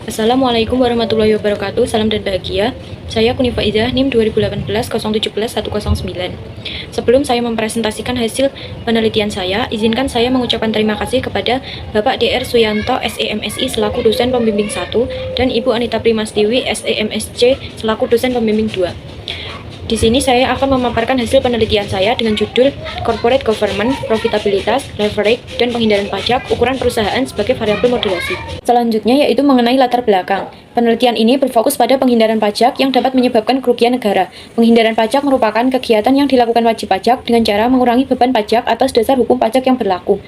Assalamualaikum warahmatullahi wabarakatuh. Salam dan bahagia. Saya Kunifa Idah, NIM 2018-017-109. Sebelum saya mempresentasikan hasil penelitian saya, izinkan saya mengucapkan terima kasih kepada Bapak DR Suyanto, SEMSI selaku dosen pembimbing 1 dan Ibu Anita Primastiwi, SEMSC selaku dosen pembimbing 2. Di sini saya akan memaparkan hasil penelitian saya dengan judul Corporate Government, Profitabilitas, Leverage, dan Penghindaran Pajak, Ukuran Perusahaan sebagai Variabel Moderasi. Selanjutnya yaitu mengenai latar belakang. Penelitian ini berfokus pada penghindaran pajak yang dapat menyebabkan kerugian negara. Penghindaran pajak merupakan kegiatan yang dilakukan wajib pajak dengan cara mengurangi beban pajak atas dasar hukum pajak yang berlaku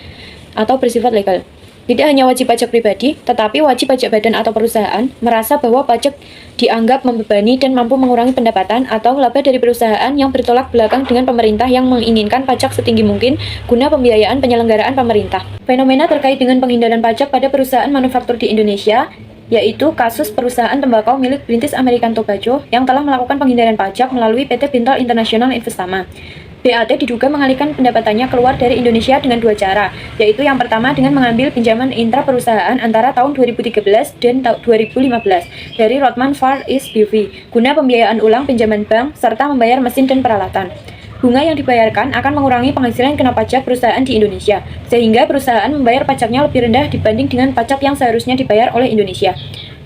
atau bersifat legal. Tidak hanya wajib pajak pribadi, tetapi wajib pajak badan atau perusahaan merasa bahwa pajak dianggap membebani dan mampu mengurangi pendapatan atau laba dari perusahaan yang bertolak belakang dengan pemerintah yang menginginkan pajak setinggi mungkin guna pembiayaan penyelenggaraan pemerintah. Fenomena terkait dengan penghindaran pajak pada perusahaan manufaktur di Indonesia yaitu kasus perusahaan tembakau milik British American Tobacco yang telah melakukan penghindaran pajak melalui PT Bintal International Investama. BAT diduga mengalihkan pendapatannya keluar dari Indonesia dengan dua cara, yaitu yang pertama dengan mengambil pinjaman intra perusahaan antara tahun 2013 dan 2015 dari Rothman Far East BV guna pembiayaan ulang pinjaman bank serta membayar mesin dan peralatan. Bunga yang dibayarkan akan mengurangi penghasilan kena pajak perusahaan di Indonesia, sehingga perusahaan membayar pajaknya lebih rendah dibanding dengan pajak yang seharusnya dibayar oleh Indonesia.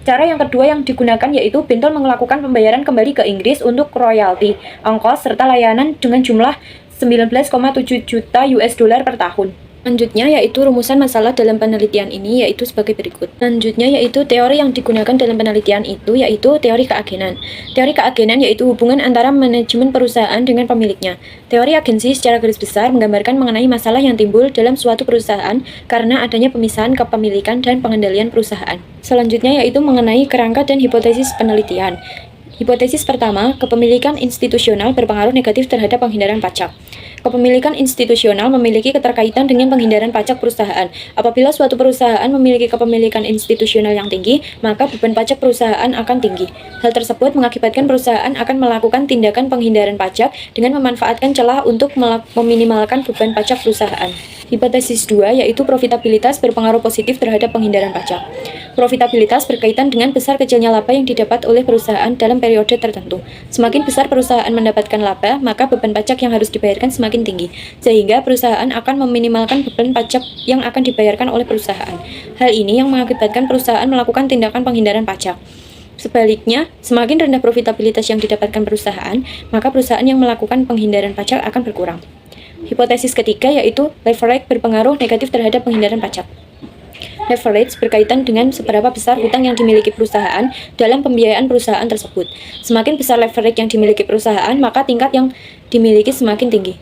Cara yang kedua yang digunakan yaitu Bintal melakukan pembayaran kembali ke Inggris untuk royalti, ongkos, serta layanan dengan jumlah 19,7 juta US dollar per tahun. Selanjutnya yaitu rumusan masalah dalam penelitian ini yaitu sebagai berikut. Selanjutnya yaitu teori yang digunakan dalam penelitian itu yaitu teori keagenan. Teori keagenan yaitu hubungan antara manajemen perusahaan dengan pemiliknya. Teori agensi secara garis besar menggambarkan mengenai masalah yang timbul dalam suatu perusahaan karena adanya pemisahan kepemilikan dan pengendalian perusahaan. Selanjutnya yaitu mengenai kerangka dan hipotesis penelitian. Hipotesis pertama, kepemilikan institusional berpengaruh negatif terhadap penghindaran pajak. Kepemilikan institusional memiliki keterkaitan dengan penghindaran pajak perusahaan. Apabila suatu perusahaan memiliki kepemilikan institusional yang tinggi, maka beban pajak perusahaan akan tinggi. Hal tersebut mengakibatkan perusahaan akan melakukan tindakan penghindaran pajak dengan memanfaatkan celah untuk meminimalkan beban pajak perusahaan. Hipotesis 2 yaitu profitabilitas berpengaruh positif terhadap penghindaran pajak. Profitabilitas berkaitan dengan besar kecilnya laba yang didapat oleh perusahaan dalam periode tertentu. Semakin besar perusahaan mendapatkan laba, maka beban pajak yang harus dibayarkan semakin tinggi, sehingga perusahaan akan meminimalkan beban pajak yang akan dibayarkan oleh perusahaan. Hal ini yang mengakibatkan perusahaan melakukan tindakan penghindaran pajak. Sebaliknya, semakin rendah profitabilitas yang didapatkan perusahaan, maka perusahaan yang melakukan penghindaran pajak akan berkurang. Hipotesis ketiga yaitu leverage berpengaruh negatif terhadap penghindaran pajak. Leverage berkaitan dengan seberapa besar hutang yang dimiliki perusahaan dalam pembiayaan perusahaan tersebut. Semakin besar leverage yang dimiliki perusahaan, maka tingkat yang dimiliki semakin tinggi.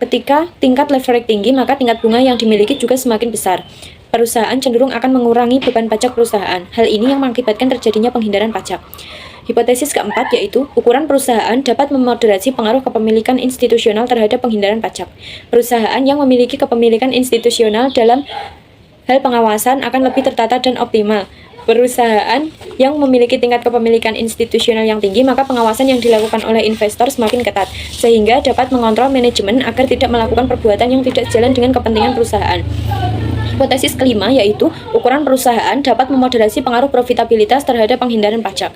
Ketika tingkat leverage tinggi, maka tingkat bunga yang dimiliki juga semakin besar. Perusahaan cenderung akan mengurangi beban pajak perusahaan. Hal ini yang mengakibatkan terjadinya penghindaran pajak. Hipotesis keempat yaitu ukuran perusahaan dapat memoderasi pengaruh kepemilikan institusional terhadap penghindaran pajak. Perusahaan yang memiliki kepemilikan institusional dalam hal pengawasan akan lebih tertata dan optimal. Perusahaan yang memiliki tingkat kepemilikan institusional yang tinggi, maka pengawasan yang dilakukan oleh investor semakin ketat, sehingga dapat mengontrol manajemen agar tidak melakukan perbuatan yang tidak sejalan dengan kepentingan perusahaan. Hipotesis kelima yaitu ukuran perusahaan dapat memoderasi pengaruh profitabilitas terhadap penghindaran pajak.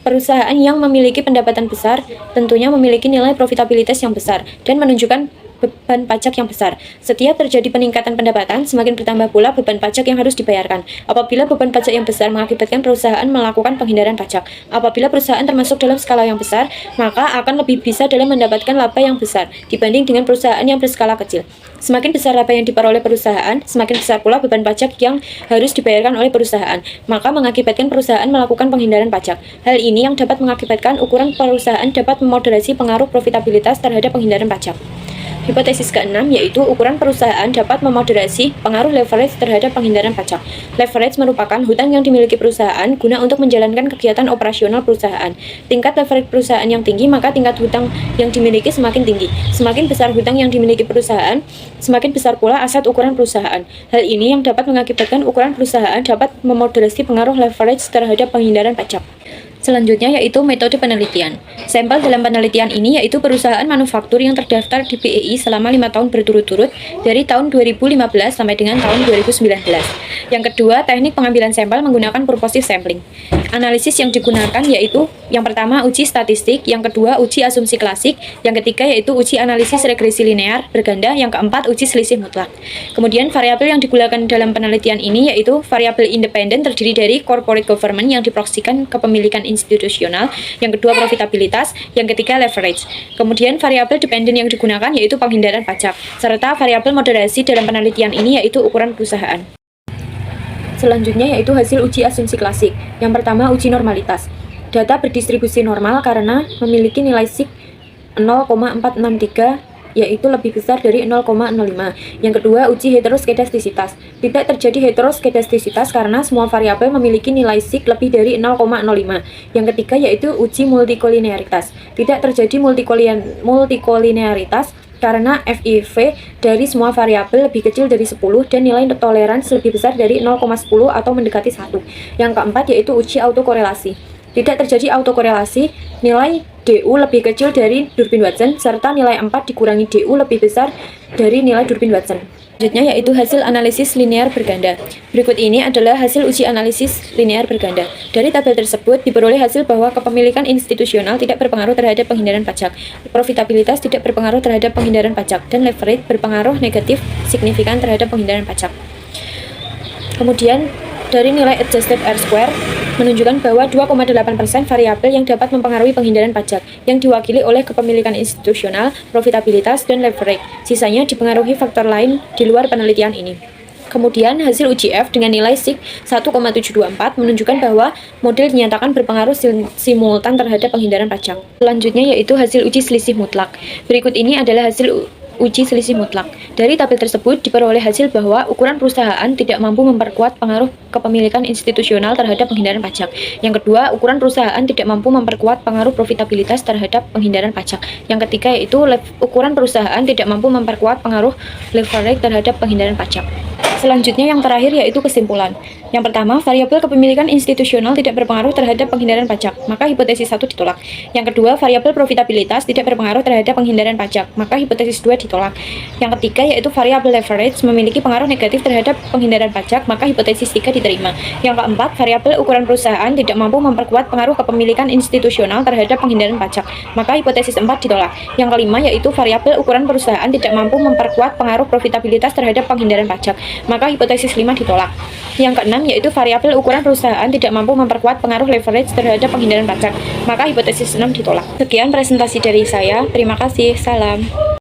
Perusahaan yang memiliki pendapatan besar tentunya memiliki nilai profitabilitas yang besar dan menunjukkan beban pajak yang besar. Setiap terjadi peningkatan pendapatan, semakin bertambah pula beban pajak yang harus dibayarkan. Apabila beban pajak yang besar mengakibatkan perusahaan melakukan penghindaran pajak. Apabila perusahaan termasuk dalam skala yang besar, maka akan lebih bisa dalam mendapatkan laba yang besar dibanding dengan perusahaan yang berskala kecil. Semakin besar laba yang diperoleh perusahaan, semakin besar pula beban pajak yang harus dibayarkan oleh perusahaan. Maka mengakibatkan perusahaan melakukan penghindaran pajak. Hal ini yang dapat mengakibatkan ukuran perusahaan dapat memoderasi pengaruh profitabilitas terhadap penghindaran pajak. Hipotesis keenam yaitu ukuran perusahaan dapat memoderasi pengaruh leverage terhadap penghindaran pajak. Leverage merupakan hutang yang dimiliki perusahaan guna untuk menjalankan kegiatan operasional perusahaan. Tingkat leverage perusahaan yang tinggi, maka tingkat hutang yang dimiliki semakin tinggi. Semakin besar hutang yang dimiliki perusahaan, semakin besar pula aset ukuran perusahaan. Hal ini yang dapat mengakibatkan ukuran perusahaan dapat memoderasi pengaruh leverage terhadap penghindaran pajak. Selanjutnya yaitu metode penelitian. Sampel dalam penelitian ini yaitu perusahaan manufaktur yang terdaftar di BEI selama 5 tahun berturut-turut dari tahun 2015 sampai dengan tahun 2019. Yang kedua, teknik pengambilan sampel menggunakan purposive sampling. Analisis yang digunakan yaitu yang pertama uji statistik, yang kedua uji asumsi klasik, yang ketiga yaitu uji analisis regresi linear berganda, yang keempat uji selisih mutlak. Kemudian variabel yang digunakan dalam penelitian ini yaitu variabel independen terdiri dari corporate governance yang diproksikan kepemilikan institusional, yang kedua profitabilitas, yang ketiga leverage. Kemudian variabel dependen yang digunakan yaitu penghindaran pajak, serta variabel moderasi dalam penelitian ini yaitu ukuran perusahaan. Selanjutnya yaitu hasil uji asumsi klasik. Yang pertama uji normalitas. Data berdistribusi normal karena memiliki nilai sig 0,463 yaitu lebih besar dari 0,05. Yang kedua, uji heteroskedastisitas. Tidak terjadi heteroskedastisitas karena semua variabel memiliki nilai sig lebih dari 0,05. Yang ketiga yaitu uji multikolinearitas. Tidak terjadi multikolinearitas karena FIV dari semua variabel lebih kecil dari 10 dan nilai toleransi lebih besar dari 0,10 atau mendekati 1. Yang keempat yaitu uji autokorelasi. Tidak terjadi autokorelasi, nilai DU lebih kecil dari Durbin-Watson, serta nilai 4 dikurangi DU lebih besar dari nilai Durbin-Watson. Selanjutnya yaitu hasil analisis linear berganda. Berikut ini adalah hasil uji analisis linear berganda. Dari tabel tersebut diperoleh hasil bahwa kepemilikan institusional tidak berpengaruh terhadap penghindaran pajak, profitabilitas tidak berpengaruh terhadap penghindaran pajak, dan leverage berpengaruh negatif signifikan terhadap penghindaran pajak. Kemudian dari nilai adjusted R-square menunjukkan bahwa 2,8% variabel yang dapat mempengaruhi penghindaran pajak yang diwakili oleh kepemilikan institusional, profitabilitas, dan leverage. Sisanya dipengaruhi faktor lain di luar penelitian ini. Kemudian hasil uji F dengan nilai sig 1,724 menunjukkan bahwa model dinyatakan berpengaruh simultan terhadap penghindaran pajak. Selanjutnya yaitu hasil uji selisih mutlak. Berikut ini adalah hasil uji selisih mutlak. Dari tabel tersebut diperoleh hasil bahwa ukuran perusahaan tidak mampu memperkuat pengaruh kepemilikan institusional terhadap penghindaran pajak. Yang kedua, ukuran perusahaan tidak mampu memperkuat pengaruh profitabilitas terhadap penghindaran pajak. Yang ketiga yaitu ukuran perusahaan tidak mampu memperkuat pengaruh leverage terhadap penghindaran pajak. Selanjutnya yang terakhir yaitu kesimpulan. Yang pertama, variabel kepemilikan institusional tidak berpengaruh terhadap penghindaran pajak, maka hipotesis 1 ditolak. Yang kedua, variabel profitabilitas tidak berpengaruh terhadap penghindaran pajak, maka hipotesis 2 ditolak. Yang ketiga yaitu variabel leverage memiliki pengaruh negatif terhadap penghindaran pajak, maka hipotesis 3 diterima. Yang keempat, variabel ukuran perusahaan tidak mampu memperkuat pengaruh kepemilikan institusional terhadap penghindaran pajak, maka hipotesis 4 ditolak. Yang kelima yaitu variabel ukuran perusahaan tidak mampu memperkuat pengaruh profitabilitas terhadap penghindaran pajak, maka hipotesis 5 ditolak. Yang keenam yaitu variabel ukuran perusahaan tidak mampu memperkuat pengaruh leverage terhadap penghindaran pajak, maka hipotesis 6 ditolak. Sekian presentasi dari saya. Terima kasih. Salam.